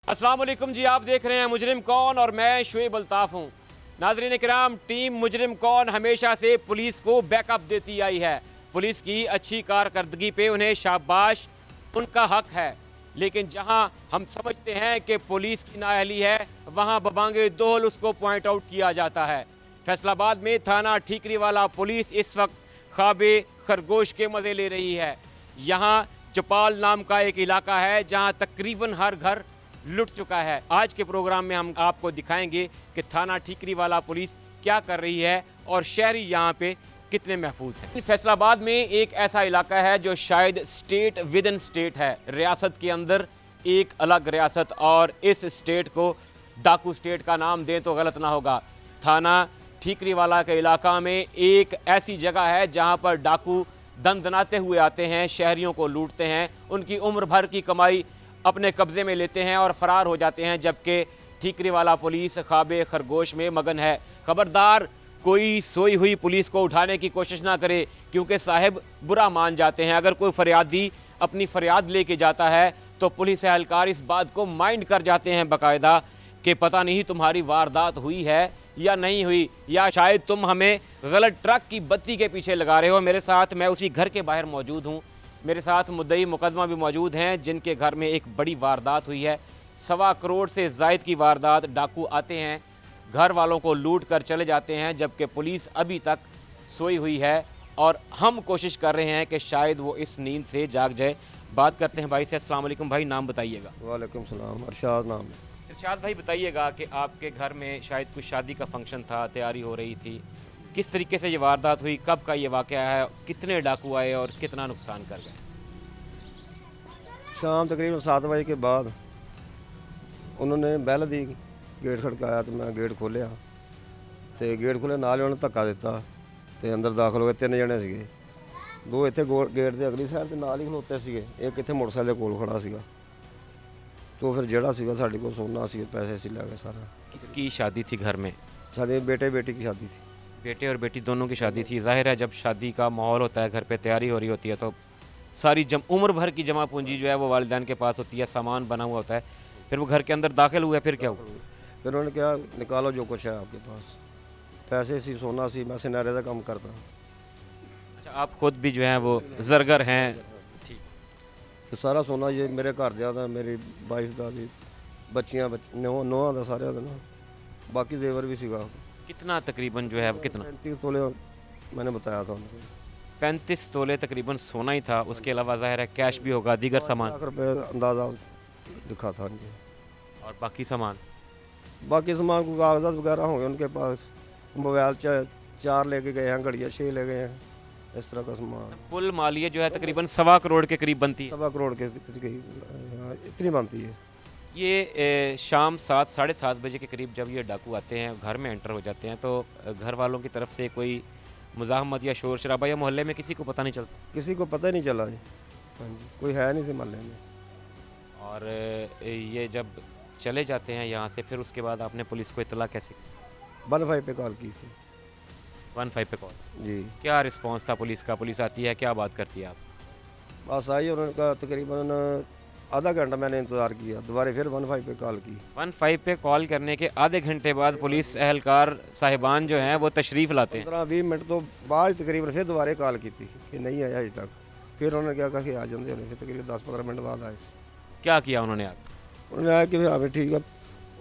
अस्सलाम वालेकुम जी, आप देख रहे हैं मुजरिम कौन और मैं शुएब अल्ताफ़ हूँ। नाज़रीन किराम, टीम मुजरिम कौन हमेशा से पुलिस को बैकअप देती आई है। पुलिस की अच्छी कारकर्दगी पे उन्हें शाबाश, उनका हक है। लेकिन जहां हम समझते हैं कि पुलिस की नाअहली है, वहां बबांगे दोहल उसको पॉइंट आउट किया जाता है। फैसलाबाद में थाना ठीकरी वाला पुलिस इस वक्त ख्वाबे खरगोश के मज़े ले रही है। यहाँ चपाल नाम का एक इलाका है जहाँ तकरीबन हर घर लुट चुका है। आज के प्रोग्राम में हम आपको दिखाएंगे कि थाना ठीकरी वाला पुलिस क्या कर रही है और शहरी यहाँ पे कितने महफूज हैं। फैसलाबाद में एक ऐसा इलाका है जो शायद स्टेट विद इन स्टेट है, रियासत के अंदर एक अलग रियासत, और इस स्टेट को डाकू स्टेट का नाम दें तो गलत ना होगा। थाना ठीकरी वाला के इलाका में एक ऐसी जगह है जहाँ पर डाकू दंदनाते हुए आते हैं, शहरियों को लूटते हैं, उनकी उम्र भर की कमाई अपने कब्जे में लेते हैं और फरार हो जाते हैं। जबकि ठीकरी वाला पुलिस ख्वाबे खरगोश में मगन है। खबरदार, कोई सोई हुई पुलिस को उठाने की कोशिश ना करे, क्योंकि साहिब बुरा मान जाते हैं। अगर कोई फरियादी अपनी फरियाद लेके जाता है तो पुलिस एहलकार इस बात को माइंड कर जाते हैं बाकायदा कि पता नहीं तुम्हारी वारदात हुई है या नहीं हुई, या शायद तुम हमें गलत ट्रक की बत्ती के पीछे लगा रहे हो। मेरे साथ, मैं उसी घर के बाहर मौजूद हूँ, मेरे साथ मुद्दई मुकदमा भी मौजूद हैं जिनके घर में एक बड़ी वारदात हुई है। 1.25 करोड़ से ज़ायद की वारदात। डाकू आते हैं, घर वालों को लूट कर चले जाते हैं, जबकि पुलिस अभी तक सोई हुई है और हम कोशिश कर रहे हैं कि शायद वो इस नींद से जाग जाए। बात करते हैं भाई से। अस्सलाम वालेकुम भाई, नाम बताइएगा। वालेकुम सलाम, अरशाद नाम है। इरशाद भाई, बताइएगा कि आपके घर में शायद कुछ शादी का फंक्शन था, तैयारी हो रही थी, किस तरीके से ये वारदात हुई, कब का ये वाक़या है, कितने डाकू आए और कितना नुकसान कर गए? शाम तकरीबन 7 बजे के बाद उन्होंने बैल दी, गेट खड़काया तो मैं गेट खोलिया तो गेट खोले नाल उन्होंने धक्का दिता तो अंदर दाखिल हो गए। 3 जने सीगे, 2 इत्थे गेट के अगली साइड ते नाल ही खलोते सीगे, एक इत्थे मोटरसाइकिल दे कोल खड़ा सीगा। तो फिर जेड़ा सीगा साडे कोल सोना सी, पैसे सी ले गए सारा। किसकी शादी थी घर में? शादी बेटे बेटी की शादी थी। बेटे और बेटी दोनों की शादी थी। जाहिर है जब शादी का माहौल होता है, घर पे तैयारी हो रही होती है, तो सारी उम्र भर की जमा पूंजी जो है वो वालिदैन के पास होती है, सामान बना हुआ होता है। फिर वो घर के अंदर दाखिल हुआ, फिर क्या हुआ? फिर उन्होंने क्या, निकालो जो कुछ है आपके पास, पैसे सी, सोना सी। मैं सिनारे का काम करता। अच्छा, आप खुद भी जो है वो जरगर हैं? ठीक। तो सारा सोना ये मेरे घरदियां दा, मेरी वाइफ का भी, बच्चियां नौहां दा, सारियां दा ना। बाकी जेवर भी सीगा। कितना तकरीबन जो है वो कितना? 35 तोले मैंने बताया था उनको। 35 तोले तकरीबन सोना ही था। उसके अलावा जाहिर है कैश भी होगा, दीगर सामान? 5 लाख रुपये अंदाज़ा लिखा था जी। और बाकी सामान? बाकी सामान को कागजात वगैरह होंगे उनके पास। मोबाइल 4 लेके गए हैं, घड़ियाँ 6 ले गए हैं, इस तरह का सामान। कुल मालियत जो है तकरीबन 1.25 करोड़ के करीब बनती है। 1.25 करोड़ के इतनी बनती है। ये शाम 7 साढ़े 7 बजे के करीब जब ये डाकू आते हैं, घर में एंटर हो जाते हैं, तो घर वालों की तरफ से कोई मुज़ाहमत या शोर शराबा या मोहल्ले में किसी को पता नहीं चलता? किसी को पता ही नहीं चला जी। हाँ जी, कोई है नहीं थे मोहल्ले में। और ये जब चले जाते हैं यहाँ से, फिर उसके बाद आपने पुलिस को इतला कैसे? 15 पे कॉल की थी 15 पे कॉल। जी। क्या रिस्पांस था पुलिस का? पुलिस आती है, क्या बात करती है आपसे? बस आई, उन्होंने कहा तकरीबन आधा घंटा मैंने इंतज़ार किया, दोबारा फिर 15 पे कॉल की। 15 पे कॉल करने के आधे घंटे बाद पुलिस एहलकार साहिबान जो हैं वो तशरीफ़ लाते हैं। 15-20 मिनट तो बाद तकरीबन फिर दोबारा कॉल की थी कि नहीं आया अभी तक। फिर उन्होंने क्या कहा कि आ जाते हैं, फिर तकरीबन 10-15 मिनट बाद आए। क्या किया उन्होंने? आप उन्होंने आया कि हाँ ठीक है।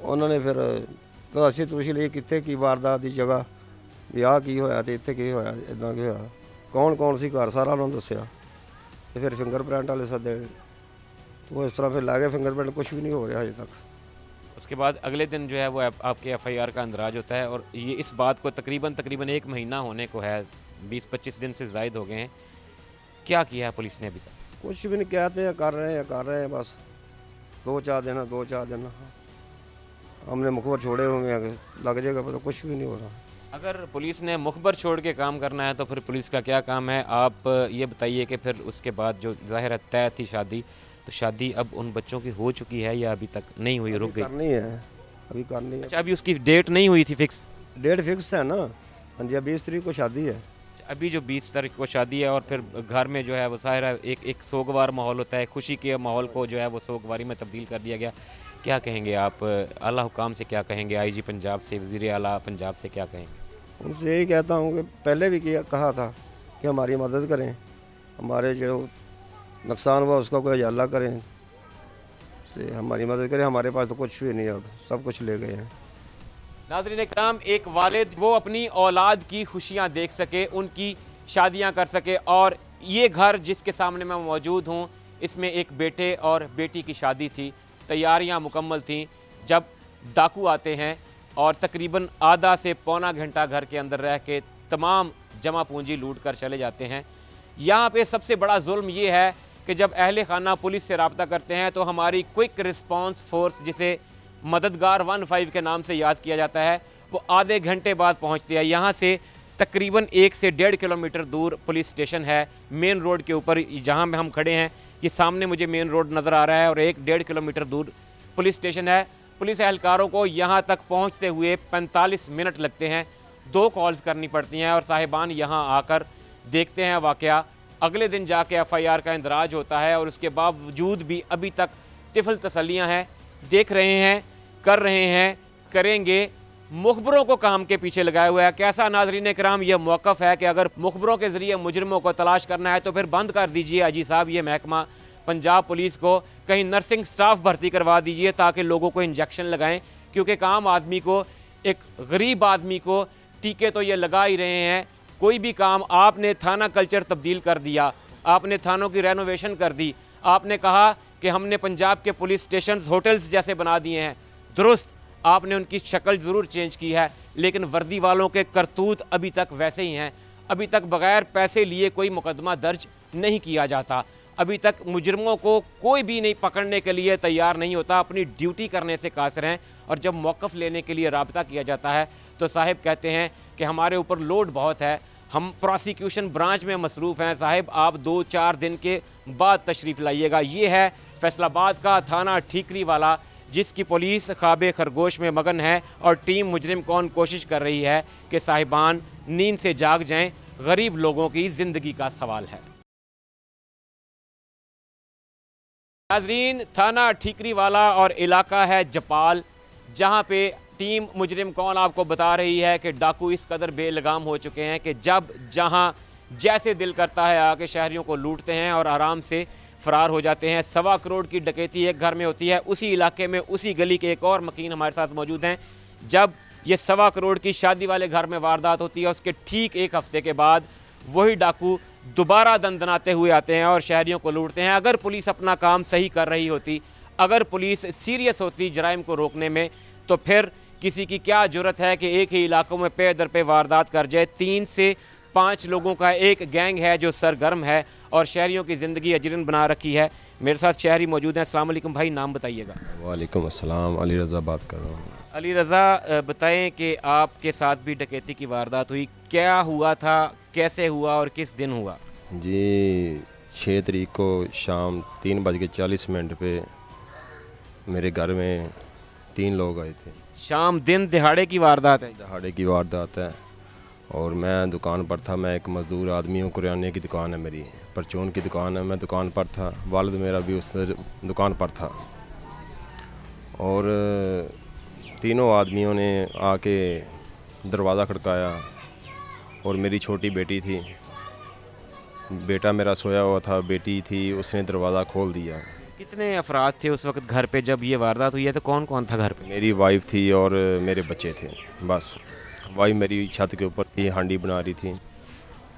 उन्होंने फिर तलाशी तुशी ਲਈ कितने की वारदात की जगह भी आ की होया तो इतने की होया, इदा की होया, कौन कौन सी घर, सारा उन्होंने दसिया। तो फिर फिंगरप्रिंट वाले सदे, तो इस तरह फिर ला गए फिंगरप्रिंट, कुछ भी नहीं हो रहा अजे तक। उसके बाद अगले दिन जो है वो आपके FIR का अंदराज होता है, और ये इस बात को तकरीबन 1 महीना होने को है, 20-25 दिन से ज़ायद हो गए हैं। क्या किया है पुलिस ने अभी तक? कुछ भी नहीं, कहते हैं कर रहे हैं बस। 2-4 दिन हमने मुखबर छोड़े हुए हैं, लग जाएगा पता, कुछ भी नहीं हो रहा। अगर पुलिस ने मुखबर छोड़ के काम करना है तो फिर पुलिस का क्या काम है? आप ये बताइए कि फिर उसके बाद जो ज़ाहिर है तय थी शादी, तो शादी अब उन बच्चों की हो चुकी है या अभी तक नहीं हुई, रुक गई? करनी है, अभी करनी है। अच्छा, अभी उसकी डेट नहीं हुई थी फिक्स? डेट फिक्स है ना। हाँ जी, 20 तारीख को शादी है। अभी जो 20 तारीख को शादी है और फिर घर में जो है वो ज़ाहिर है एक सोगवार माहौल होता है, खुशी के माहौल को जो है वो सोगवारी में तब्दील कर दिया गया। क्या कहेंगे आप आला हुकाम से, क्या कहेंगे आईजी पंजाब से, वज़ीर आला पंजाब से क्या कहेंगे? उनसे यही कहता हूँ कि पहले भी कहा था कि हमारी मदद करें, हमारे जो नुकसान हुआ उसका कोई उजाला करें, तो हमारी मदद करें। हमारे पास तो कुछ भी नहीं, अब सब कुछ ले गए हैं। नाज़रीन इकराम, एक वालिद वो अपनी औलाद की खुशियाँ देख सके, उनकी शादियाँ कर सके, और ये घर जिसके सामने मैं मौजूद हूँ इसमें एक बेटे और बेटी की शादी थी, तैयारियां मुकम्मल थीं। जब डाकू आते हैं और तकरीबन आधा से पौना घंटा घर के अंदर रह के तमाम जमा पूंजी लूट कर चले जाते हैं। यहाँ पे सबसे बड़ा जुल्म ये है कि जब अहले खाना पुलिस से रब्ता करते हैं तो हमारी क्विक रिस्पांस फोर्स, जिसे मददगार 15 के नाम से याद किया जाता है, वो आधे घंटे बाद पहुँचती है। यहाँ से तकरीबन 1 से 1.5 किलोमीटर दूर पुलिस स्टेशन है, मेन रोड के ऊपर जहाँ में हम खड़े हैं। ये सामने मुझे मेन रोड नज़र आ रहा है और 1-1.5 किलोमीटर दूर पुलिस स्टेशन है। पुलिस एहलकारों को यहाँ तक पहुँचते हुए 45 मिनट लगते हैं, 2 कॉल्स करनी पड़ती हैं और साहिबान यहाँ आकर देखते हैं वाक़या। अगले दिन जाके FIR का इंदराज होता है और उसके बावजूद भी अभी तक तिफल तसल्लियाँ हैं, देख रहे हैं, कर रहे हैं, करेंगे, मुखबरों को काम के पीछे लगाया हुआ है। कैसा नाज़रीन इकराम ये मौक़िफ़ है कि अगर मुखबरों के ज़रिए मुजरिमों को तलाश करना है तो फिर बंद कर दीजिए अजी साहब ये महकमा पंजाब पुलिस को, कहीं नर्सिंग स्टाफ भर्ती करवा दीजिए ताकि लोगों को इंजेक्शन लगाएं, क्योंकि एक आम आदमी को, एक गरीब आदमी को टीके तो ये लगा ही रहे हैं। कोई भी काम, आपने थाना कल्चर तब्दील कर दिया, आपने थानों की रेनोवेशन कर दी, आपने कहा कि हमने पंजाब के पुलिस स्टेशन होटल्स जैसे बना दिए हैं, दुरुस्त, आपने उनकी शक्ल ज़रूर चेंज की है, लेकिन वर्दी वालों के करतूत अभी तक वैसे ही हैं। अभी तक बग़ैर पैसे लिए कोई मुकदमा दर्ज नहीं किया जाता, अभी तक मुजरिमों को कोई भी नहीं पकड़ने के लिए तैयार नहीं होता, अपनी ड्यूटी करने से कासिर हैं। और जब मौक़िफ़ लेने के लिए राब्ता किया जाता है तो साहिब कहते हैं कि हमारे ऊपर लोड बहुत है, हम प्रोसिक्यूशन ब्रांच में मसरूफ़ हैं, साहिब आप 2-4 दिन के बाद तशरीफ़ लाइएगा। ये है फैसलाबाद का थाना ठीकरी वाला, जिसकी पुलिस ख्वाबे खरगोश में मगन है और टीम मुजरिम कौन कोशिश कर रही है कि साहिबान नींद से जाग जाएं। गरीब लोगों की ज़िंदगी का सवाल है। नाज़रीन, थाना ठीकरी वाला और इलाका है जपाल, जहां पे टीम मुजरिम कौन आपको बता रही है कि डाकू इस कदर बेलगाम हो चुके हैं कि जब जहां जैसे दिल करता है आके शहरियों को लूटते हैं और आराम से फ़रार हो जाते हैं। 1.25 करोड़ की डकैती एक घर में होती है। उसी इलाके में, उसी गली के एक और मकीन हमारे साथ मौजूद हैं। जब ये 1.25 करोड़ की शादी वाले घर में वारदात होती है, उसके ठीक 1 हफ़्ते के बाद वही डाकू दोबारा दंदनाते हुए आते हैं और शहरियों को लूटते हैं। अगर पुलिस अपना काम सही कर रही होती, अगर पुलिस सीरियस होती जराइम को रोकने में, तो फिर किसी की क्या ज़रूरत है कि एक ही इलाकों में पे दर पे वारदात कर जाए। 3 से 5 लोगों का एक गैंग है जो सरगर्म है और शहरियों की ज़िंदगी अजरन बना रखी है। मेरे साथ शहरी मौजूद हैं। अस्सलाम वालेकुम भाई, नाम बताइएगा। वालेकुम अस्सलाम, अली रज़ा बात कर रहा हूँ। अली रज़ा, बताएं कि आपके साथ भी डकैती की वारदात हुई, क्या हुआ था, कैसे हुआ और किस दिन हुआ? जी, 6 तारीख को शाम 3:40 पे मेरे घर में 3 लोग आए थे। शाम दिन दिहाड़े की वारदात है? दहाड़े की वारदात है और मैं दुकान पर था। मैं एक मज़दूर आदमी हूँ, किराने की दुकान है मेरी, परचून की दुकान है। मैं दुकान पर था, वालिद मेरा भी उस दुकान पर था और तीनों आदमियों ने आके दरवाज़ा खड़काया और मेरी छोटी बेटी थी, बेटा मेरा सोया हुआ था, बेटी थी, उसने दरवाज़ा खोल दिया। कितने अफराद थे उस वक्त घर पे जब ये वारदात हुई है? तो कौन कौन था घर पे? मेरी वाइफ थी और मेरे बच्चे थे, बस। वाइफ मेरी छत के ऊपर थी, हांडी बना रही थी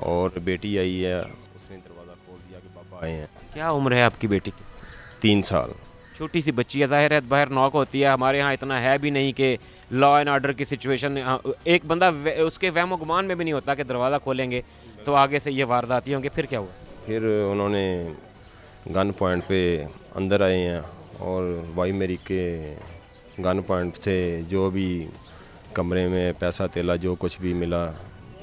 और बेटी आई है, उसने दरवाज़ा खोल दिया कि पापा आए हैं। क्या उम्र है आपकी बेटी की? 3 साल। छोटी सी बच्ची है, ज़ाहिर है बाहर नॉक होती है। हमारे यहाँ इतना है भी नहीं कि लॉ एंड ऑर्डर की सिचुएशन, एक बंदा उसके वहम गुमान में भी नहीं होता कि दरवाज़ा खोलेंगे तो आगे से ये वारदाती होंगे। फिर क्या हुआ? फिर उन्होंने गन पॉइंट पे अंदर आए हैं और वाई मेरी के गन पॉइंट से जो भी कमरे में पैसा तेला जो कुछ भी मिला,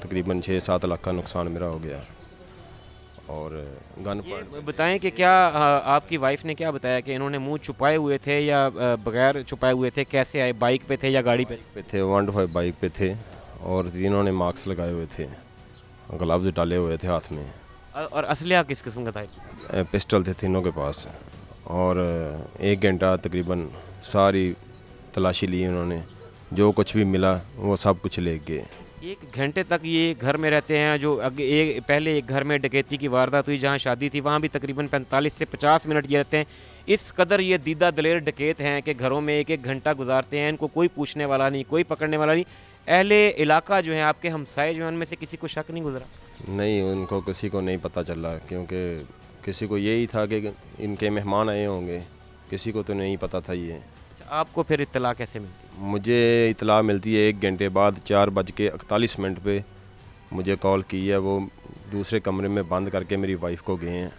तकरीबन 6-7 लाख का नुकसान मेरा हो गया। और गन पॉइंट बताएं कि क्या आपकी वाइफ ने क्या बताया कि इन्होंने मुंह छुपाए हुए थे या बगैर छुपाए हुए थे? कैसे आए, बाइक पे थे या गाड़ी पे थे? 125 बाइक पे थे और तीनों ने मास्क लगाए हुए थे ग्लव्स डाले हुए थे हाथ में, और असलिया किस किस्म का था? पिस्टल थे तीनों के पास, और 1 घंटा तकरीबन सारी तलाशी ली उन्होंने, जो कुछ भी मिला वो सब कुछ ले गए। 1 घंटे तक ये घर में रहते हैं? जो पहले एक घर में डकैती की वारदात हुई जहाँ शादी थी, वहाँ भी तकरीबन 45 से 50 मिनट ये रहते हैं। इस कदर ये दीदा दलेर डकैत हैं कि घरों में 1-1 घंटा गुजारते हैं, इनको कोई पूछने वाला नहीं, कोई पकड़ने वाला नहीं। अहले इलाका जो है आपके हमसाए जो हैं उनमें से किसी को शक नहीं गुजरा? नहीं, उनको किसी को नहीं पता चला, क्योंकि किसी को यही था कि इनके मेहमान आए होंगे, किसी को तो नहीं पता था ये। अच्छा, आपको फिर इत्तला कैसे मिलती? मुझे इतला मिलती है 1 घंटे बाद 4:41 पे मुझे कॉल की है। वो दूसरे कमरे में बंद करके मेरी वाइफ को गए हैं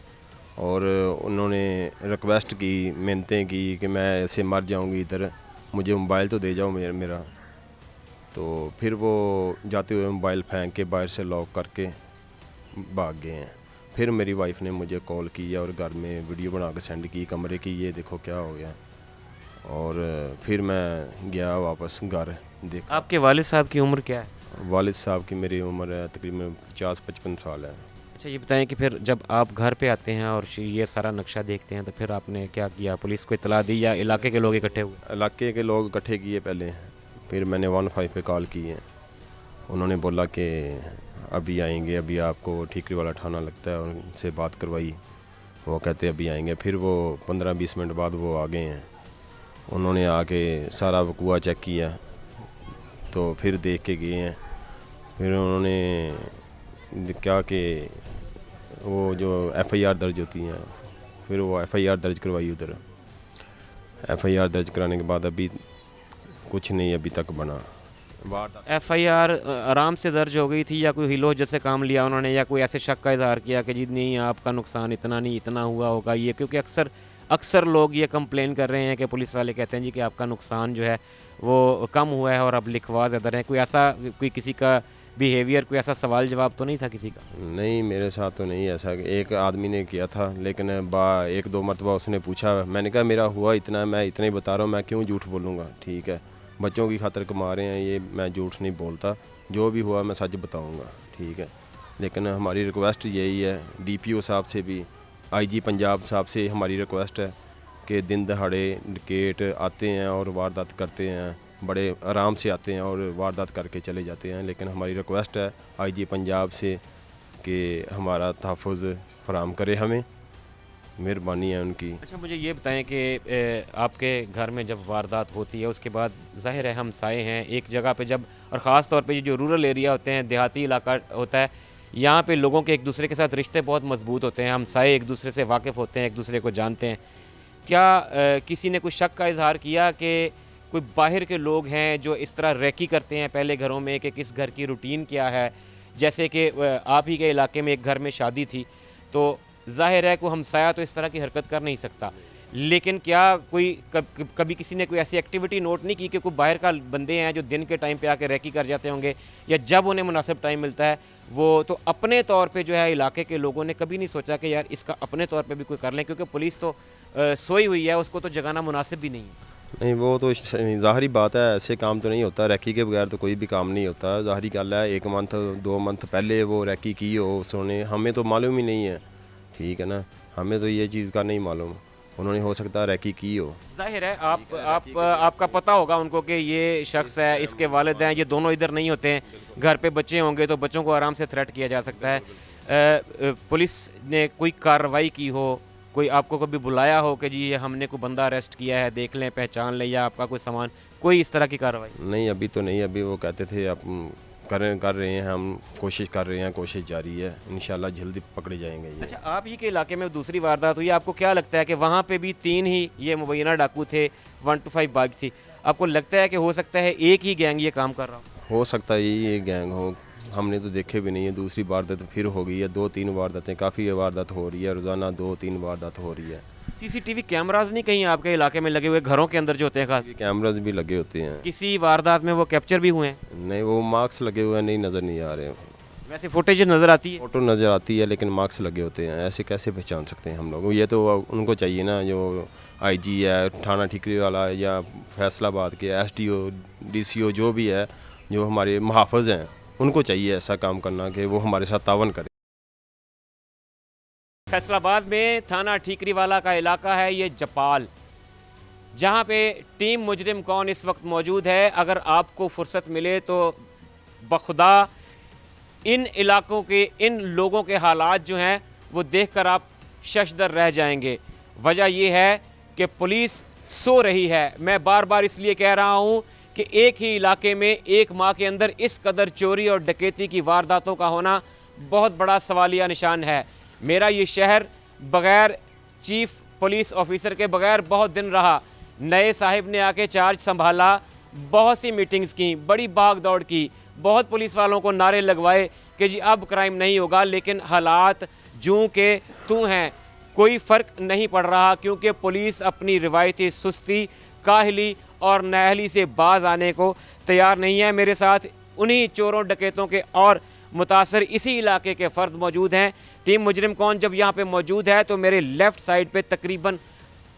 और उन्होंने रिक्वेस्ट की, मिन्नतें की कि मैं ऐसे मर जाऊंगी इधर, मुझे मोबाइल तो दे जाओ मेरा। तो फिर वो जाते हुए मोबाइल फेंक के बाहर से लॉक करके भाग गए हैं। फिर मेरी वाइफ ने मुझे कॉल की और घर में वीडियो बना के सेंड की कमरे की, ये देखो क्या हो गया। और फिर मैं गया वापस घर। देख, आपके वालिद साहब की उम्र क्या है? वालिद साहब की मेरी उम्र है तकरीबन 50-55 साल है। अच्छा, ये बताएं कि फिर जब आप घर पे आते हैं और ये सारा नक्शा देखते हैं तो फिर आपने क्या किया? पुलिस को इतला दी या इलाके के लोग इकट्ठे हुए? इलाके के लोग इकट्ठे किए पहले, फिर मैंने 15 पे कॉल की है। उन्होंने बोला कि अभी आएंगे, अभी आपको ठीकरी वाला थाना लगता है, और उनसे बात करवाई, वो कहते अभी आएंगे। फिर वो 15-20 मिनट बाद वो आ गए हैं। उन्होंने आके सारा वकूआ चेक किया, तो फिर देख के गए हैं। फिर उन्होंने क्या कि वो जो FIR दर्ज होती हैं, फिर वो FIR दर्ज करवाई उधर। FIR दर्ज कराने के बाद अभी कुछ नहीं अभी तक बना। FIR आराम से दर्ज हो गई थी या कोई हिलो जैसे काम लिया उन्होंने, या कोई ऐसे शक का इजहार किया कि जी नहीं आपका नुकसान इतना नहीं, इतना हुआ होगा ये? क्योंकि अक्सर लोग ये कंप्लेन कर रहे हैं कि पुलिस वाले कहते हैं जी कि आपका नुकसान जो है वो कम हुआ है और अब लिखवा ज़्यादा रहे। कोई किसी का बिहेवियर, कोई ऐसा सवाल जवाब तो नहीं था किसी का? नहीं, मेरे साथ तो नहीं ऐसा। एक आदमी ने किया था, लेकिन 1-2 मरतबा उसने पूछा, मैंने कहा मेरा हुआ इतना, मैं इतना ही बता रहा हूँ, मैं क्यों झूठ बोलूँगा? ठीक है, बच्चों की खातिर कमा रहे हैं ये, मैं झूठ नहीं बोलता, जो भी हुआ मैं सच बताऊँगा, ठीक है। लेकिन हमारी रिक्वेस्ट यही है DPO साहब से भी, IG पंजाब साहब से हमारी रिक्वेस्ट है कि दिन दहाड़े डकैत आते हैं और वारदात करते हैं, बड़े आराम से आते हैं और वारदात करके चले जाते हैं। लेकिन हमारी रिक्वेस्ट है IG पंजाब से कि हमारा तहफ़्फ़ुज़ फराहम करे हमें, मेहरबानी है उनकी। अच्छा, मुझे ये बताएं कि आपके घर में जब वारदात होती है उसके बाद ज़ाहिर है हम साए हैं एक जगह पे, जब और ख़ास तौर पे जो रूरल एरिया होते हैं, देहाती इलाका होता है, यहाँ पे लोगों के एक दूसरे के साथ रिश्ते बहुत मजबूत होते हैं, हम साए एक दूसरे से वाकिफ़ होते हैं, एक दूसरे को जानते हैं। क्या किसी ने कुछ शक का इजहार किया कि कोई बाहर के लोग हैं जो इस तरह रैकी करते हैं पहले घरों में, कि किस घर की रूटीन क्या है? जैसे कि आप ही के इलाके में एक घर में शादी थी, तो जाहिर है कोई हमसाया तो इस तरह की हरकत कर नहीं सकता, लेकिन क्या कोई कभी किसी ने कोई ऐसी एक्टिविटी नोट नहीं की कि कोई बाहर का बंदे हैं जो दिन के टाइम पे आके रैकी कर जाते होंगे, या जब उन्हें मुनासिब टाइम मिलता है वो तो अपने तौर पे जो है इलाके के लोगों ने कभी नहीं सोचा कि यार इसका अपने तौर पे भी कोई कर लें, क्योंकि पुलिस तो सोई हुई है, उसको तो जगाना मुनासिब भी नहीं है? नहीं, वो तो ज़ाहरी बात है, ऐसे काम तो नहीं होता, रैकी के बगैर तो कोई भी काम नहीं होता। ज़ाहरी गल है, 1 मंथ 2 मंथ पहले वो रैकी की हो उसने, हमें तो मालूम ही नहीं है, ठीक है ना, हमें तो ये चीज़ का नहीं मालूम, उन्होंने हो सकता है रैकी की हो। जाहिर है आपका पता होगा उनको कि ये शख्स है, इसके वालिद हैं, ये दोनों इधर नहीं होते हैं, घर पे बच्चे होंगे तो बच्चों को आराम से थ्रेट किया जा सकता है। पुलिस ने कोई कार्रवाई की हो, कोई आपको कभी बुलाया हो कि जी ये हमने कोई बंदा अरेस्ट किया है, देख लें, पहचान लें, या आपका कोई सामान, कोई इस तरह की कार्रवाई? नहीं, अभी तो नहीं। अभी वो कहते थे आप कर रहे हैं, हम कोशिश कर रहे हैं, कोशिश जारी है, इंशाल्लाह जल्दी पकड़े जाएंगे ये। अच्छा, आप ही के इलाके में दूसरी वारदात हुई, आपको क्या लगता है कि वहाँ पे भी 3 ही ये मुबैना डाकू थे, 1 to 5 बाइक थी, आपको लगता है कि हो सकता है एक ही गैंग ये काम कर रहा हो सकता है ये गैंग हो, हमने तो देखे भी नहीं है। दूसरी वारदात फिर हो गई है, 2-3 वारदातें, काफ़ी वारदात हो रही है, रोज़ाना 2-3 वारदात हो रही है। CCTV कैमराज नहीं कहीं आपके इलाके में लगे हुए, घरों के अंदर जो होते हैं खास? कैमराज भी लगे होते हैं। किसी वारदात में वो कैप्चर भी हुए हैं? नहीं, वो मार्क्स लगे हुए नहीं, नज़र नहीं आ रहे। वैसे फुटेज नज़र आती है? फोटो नज़र आती है लेकिन मार्क्स लगे होते हैं, ऐसे कैसे पहचान सकते हैं हम लोग? ये तो उनको चाहिए ना, जो IG है, थाना ठीकरी वाला, या फैसलाबाद के SDO DCO जो भी है, जो हमारे मुहाफ़िज़ हैं, उनको चाहिए ऐसा काम करना कि वो हमारे साथ तावन करें। फैसलाबाद में थाना ठीकरीवाला का इलाका है ये जपाल, जहाँ पे टीम मुजरिम कौन इस वक्त मौजूद है। अगर आपको फुर्सत मिले तो बखुदा इन इलाकों के इन लोगों के हालात जो हैं वो देखकर आप शशदर रह जाएंगे। वजह ये है कि पुलिस सो रही है। मैं बार बार इसलिए कह रहा हूँ कि एक ही इलाके में एक माह के अंदर इस कदर चोरी और डकैती की वारदातों का होना बहुत बड़ा सवालिया निशान है। मेरा ये शहर बग़ैर चीफ पुलिस ऑफिसर के बग़ैर बहुत दिन रहा। नए साहिब ने आके चार्ज संभाला, बहुत सी मीटिंग्स की, बड़ी भाग दौड़ की, बहुत पुलिस वालों को नारे लगवाए कि जी अब क्राइम नहीं होगा, लेकिन हालात जूं के तू हैं, कोई फ़र्क नहीं पड़ रहा, क्योंकि पुलिस अपनी रिवायती सुस्ती, काहली और नाअहली से बाज आने को तैयार नहीं है। मेरे साथ उन्हीं चोरों डकैतों के और मुतासर इसी इलाके के फ़र्द मौजूद हैं। टीम मुजरिम कौन जब यहाँ पे मौजूद है तो मेरे लेफ़्ट साइड पे तकरीबन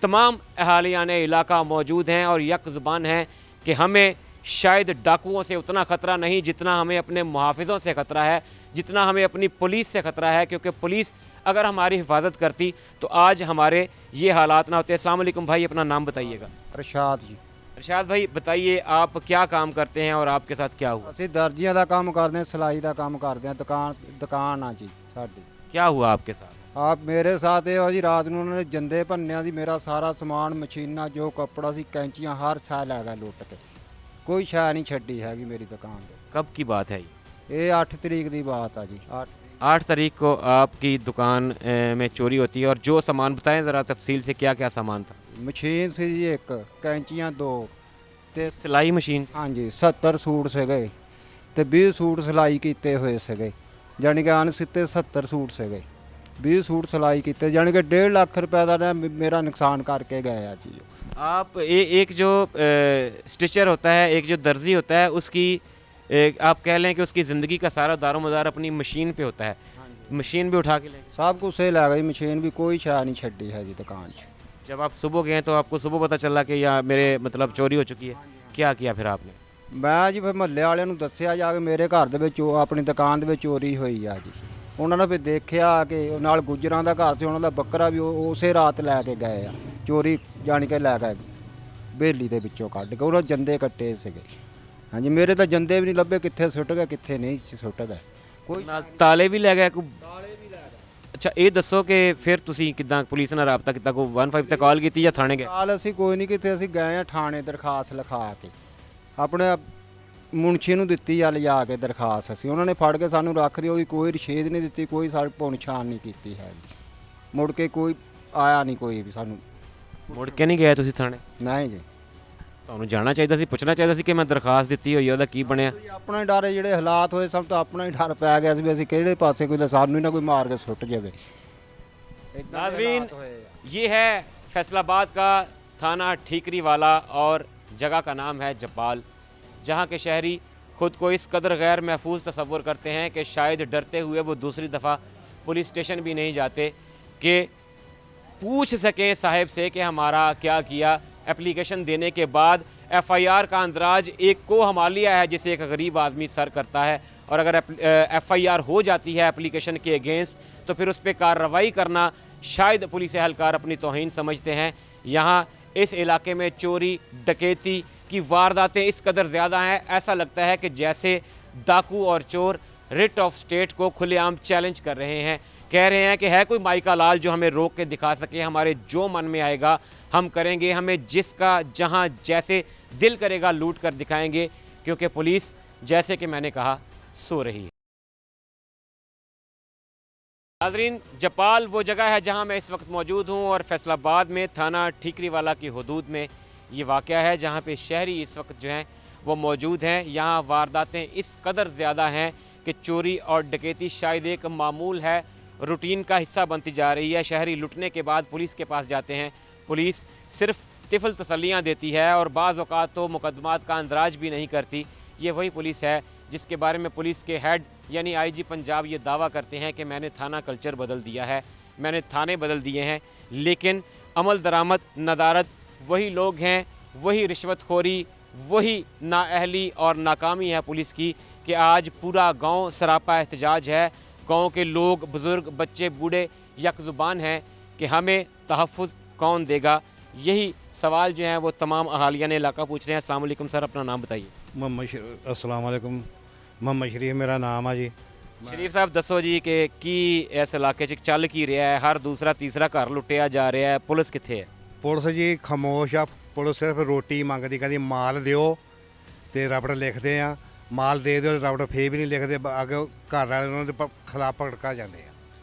तमाम अहालियान इलाका मौजूद हैं और यक ज़ुबान हैं कि हमें शायद डाकुओं से उतना ख़तरा नहीं जितना हमें अपने मुहाफ़िज़ों से ख़तरा है, जितना हमें अपनी पुलिस से ख़तरा है, क्योंकि पुलिस अगर हमारी हिफाजत करती तो आज हमारे ये हालात ना होते। अस्सलाम वालेकुम भाई, अपना नाम बताइएगा। अरशाद जी। अरशाद भाई बताइए, आप क्या काम करते हैं और आपके साथ क्या हुआ? ਅਸੀਂ ਦਰਜੀਆਂ ਦਾ ਕੰਮ ਕਰਦੇ ਹਾਂ, ਸਿਲਾਈ ਦਾ ਕੰਮ ਕਰਦੇ ਹਾਂ, ਦੁਕਾਨ ਆ ਜੀ ਸਾਡੀ। क्या हुआ आपके साथ? ਆਪ ਮੇਰੇ ਸਾਥ ਇਹ ਹੋ ਜੀ, ਰਾਤ ਨੂੰ ਉਹਨਾਂ ਨੇ ਜੰਦੇ ਭੰਨਿਆ ਸੀ, ਮੇਰਾ ਸਾਰਾ ਸਮਾਨ, ਮਸ਼ੀਨਾਂ, ਜੋ ਕੱਪੜਾ ਸੀ, ਕੈਂਚੀਆਂ, ਹਰ ਸ਼ੈ ਲੈ ਗਏ ਲੁੱਟ ਕੇ। ਕੋਈ ਸ਼ੈ ਨਹੀਂ ਛੱਡੀ ਹੈਗੀ ਮੇਰੀ ਦੁਕਾਨ ਤੇ। कब की बात है ये? ਇਹ 8 ਤਰੀਕ ਦੀ ਬਾਤ ਆ ਜੀ। 8 तारीख को आपकी दुकान में चोरी होती है, और जो सामान बताएं ज़रा तफसील से, क्या क्या सामान था? ਮਸ਼ੀਨ ਸੀ ਜੀ ਇੱਕ, ਕੈਂਚੀਆਂ 2 ਤੇ सिलाई मशीन। ਹਾਂਜੀ 70 ਸੂਟ ਸੀਗੇ ਤੇ 20 ਸੂਟ ਸਿਲਾਈ ਕੀਤੇ ਹੋਏ ਸੀਗੇ, ਜਾਣੀ ਕਿ ਅਣਸਿੱਤੇ 70 ਸੂਟ ਸੀਗੇ, 20 ਸੂਟ ਸਿਲਾਈ ਕੀਤੇ, ਜਾਣੀ ਕਿ 1.5 ਲੱਖ रुपए ਦਾ ਨਾ ਮੇਰਾ ਨੁਕਸਾਨ ਕਰਕੇ गए ਆ जी। आप एक जो स्टिचर होता है, एक जो दर्जी होता है, उसकी आप कह लें कि उसकी ज़िंदगी का सारा दारोमदार अपनी मशीन पे होता है। मशीन भी उठा के ले गए। सब कुछ ही लै गई, मशीन भी, कोई शै नहीं छड्डी है जी दुकान च। जब आप सुबह गए तो आपको सुबह पता चला कि या मेरे मतलब चोरी हो चुकी है, क्या किया फिर आपने? ਮੈਂ ਜੀ ਫਿਰ ਮਹੱਲੇ ਵਾਲਿਆਂ ਨੂੰ ਦੱਸਿਆ ਜਾ ਕੇ ਮੇਰੇ ਘਰ ਦੇ ਵਿੱਚ ਆਪਣੀ ਦੁਕਾਨ ਦੇ ਵਿੱਚ ਚੋਰੀ ਹੋਈ ਆ ਜੀ। ਉਹਨਾਂ ਨੇ ਫਿਰ ਦੇਖਿਆ ਕਿ ਉਹ ਨਾਲ ਗੁੱਜਰਾਂ ਦਾ ਘਰ ਸੀ, ਉਹਨਾਂ ਦਾ ਬੱਕਰਾ ਵੀ ਉਸੇ ਰਾਤ ਲੈ ਕੇ ਗਏ ਆ, ਚੋਰੀ ਜਾਣੀ ਕਿ ਲੈ ਗਏ ਬੇਲੀ ਦੇ ਵਿੱਚੋਂ ਕੱਢ ਕੇ। ਉਹਨਾਂ ਜੰਦੇ ਕੱਟੇ ਸੀਗੇ। ਹਾਂਜੀ, ਮੇਰੇ ਤਾਂ ਜੰਦੇ ਵੀ ਨਹੀਂ ਲੱਭੇ, ਕਿੱਥੇ ਸੁੱਟ ਗਏ ਕਿੱਥੇ ਨਹੀਂ ਸੁੱਟ ਗਏ। ਕੋਈ ਨਾਲ ਤਾਲੇ ਵੀ ਲੈ ਗਏ ਕੋਈ? ਤਾਲੇ ਵੀ ਲੈ ਗਏ। ਅੱਛਾ, ਇਹ ਦੱਸੋ ਕਿ ਫਿਰ ਤੁਸੀਂ ਕਿੱਦਾਂ ਪੁਲਿਸ ਨਾਲ ਰਾਬਤਾ ਕੀਤਾ? ਕੋਈ 15 ਤੇ ਕਾਲ ਕੀਤੀ ਜਾਂ ਥਾਣੇ ਗਏ? ਕਾਲ ਅਸੀਂ ਕੋਈ ਨਹੀਂ ਕੀਤੀ, ਅਸੀਂ ਗਏ ਆ ਥਾਣੇ ਦਰਖਾਸਤ ਲਿਖਾ ਕੇ, ਆਪਣੇ ਮੁਨਸ਼ੀ ਨੂੰ ਦਿੱਤੀ ਆ ਲਿਜਾ ਕੇ ਦਰਖਾਸਤ। ਅਸੀਂ ਉਹਨਾਂ ਨੇ ਫੜ ਕੇ ਸਾਨੂੰ ਰੱਖ ਦਿਓ, ਉਹਦੀ ਕੋਈ ਰਸ਼ੀਦ ਨਹੀਂ ਦਿੱਤੀ, ਕੋਈ ਸਾਡੀ ਪਹੁੰਚਾਣ ਨਹੀਂ ਕੀਤੀ ਹੈ। ਮੁੜ ਕੇ ਕੋਈ ਆਇਆ ਨਹੀਂ ਕੋਈ ਵੀ ਸਾਨੂੰ। ਮੁੜ ਕੇ ਨਹੀਂ ਗਏ ਤੁਸੀਂ ਥਾਣੇ? ਨਹੀਂ ਜੀ, ਤੁਹਾਨੂੰ ਜਾਣਾ ਚਾਹੀਦਾ ਸੀ, ਪੁੱਛਣਾ ਚਾਹੀਦਾ ਸੀ ਕਿ ਮੈਂ ਦਰਖਾਸਤ ਦਿੱਤੀ ਹੋਈ ਹੈ, ਉਹਦਾ ਕੀ ਬਣਿਆ? ਆਪਣਾ ਹੀ ਡਰ ਹੈ, ਜਿਹੜੇ ਹਾਲਾਤ ਹੋਏ ਸਭ ਤੋਂ ਆਪਣਾ ਹੀ ਡਰ ਪੈ ਗਿਆ ਸੀ ਵੀ ਅਸੀਂ ਕਿਹੜੇ ਪਾਸੇ ਕੋਈ ਸਾਨੂੰ ਹੀ ਨਾ ਕੋਈ ਮਾਰ ਕੇ ਸੁੱਟ ਜਾਵੇ। नाज़रीन, ये है फैसलाबाद का थाना ठीकरीवाला और जगह का नाम है जपाल, जहाँ के शहरी ख़ुद को इस कदर गैर महफूज तसव्वुर करते हैं कि शायद डरते हुए वो दूसरी दफ़ा पुलिस स्टेशन भी नहीं जाते कि पूछ सकें साहिब से कि हमारा क्या किया। एप्लीकेशन देने के बाद FIR का अंदराज एक को हमालिया है जिसे एक गरीब आदमी सर करता है, और अगर FIR हो जाती है एप्लीकेशन के अगेंस्ट तो फिर उस पर कार्रवाई करना शायद पुलिस एहलकार अपनी तौहीन समझते हैं। यहाँ इस इलाके में चोरी डकैती की वारदातें इस कदर ज़्यादा हैं, ऐसा लगता है कि जैसे डाकू और चोर रिट ऑफ स्टेट को खुलेआम चैलेंज कर रहे हैं। कह रहे हैं कि है कोई माइका लाल जो हमें रोक के दिखा सके, हमारे जो मन में आएगा हम करेंगे, हमें जिसका जहां जैसे दिल करेगा लूट कर दिखाएंगे, क्योंकि पुलिस जैसे कि मैंने कहा सो रही है। नाज़रीन, जपाल वो जगह है जहां मैं इस वक्त मौजूद हूं, और फैसलाबाद में थाना ठीकरीवाला की हदूद में ये वाक़या है जहां पे शहरी इस वक्त जो हैं वो मौजूद हैं। यहाँ वारदातें इस कदर ज़्यादा हैं कि चोरी और डकैती शायद एक मामूल है, रूटीन का हिस्सा बनती जा रही है। शहरी लुटने के बाद पुलिस के पास जाते हैं, पुलिस सिर्फ तिफल तसल्लियाँ देती है और बाज़ औक़ात तो मुकदमात का अंदराज भी नहीं करती। ये वही पुलिस है जिसके बारे में पुलिस के हेड यानी IG पंजाब ये दावा करते हैं कि मैंने थाना कल्चर बदल दिया है, मैंने थाने बदल दिए हैं, लेकिन अमल दरामद नदारत वही लोग हैं, वही रिश्वतखोरी, वही नाअहली और नाकामी है पुलिस की कि आज पूरा गांव सरापा एहतजाज है। गांव के लोग, बुज़ुर्ग, बच्चे, बूढ़े यकजुबान हैं कि हमें तहफ़्फ़ुज़ कौन देगा। यही सवाल जो हैं वो तमाम अहालिया ने इलाका पूछ रहे हैं। अस्सलाम वालेकुम सर, अपना नाम बताइए। अस्सलाम वालेकुम, मोहम्मद शरीफ मेरा नाम है जी। शरीफ साहब दसो जी कि इस इलाके च चल की रहा है? हर दूसरा तीसरा घर लुटिया जा रहा है, पुलिस कित्थे है? पुलिस जी खामोश आ। पुलिस सिर्फ रोटी मंगदी, कहती माल दिओ ते रबड़ लिखते हैं, माल दे दिओ रबड़ फे भी नहीं लिखते। अगे घर वाले उन्होंने खिलाफ भड़का जाते हैं।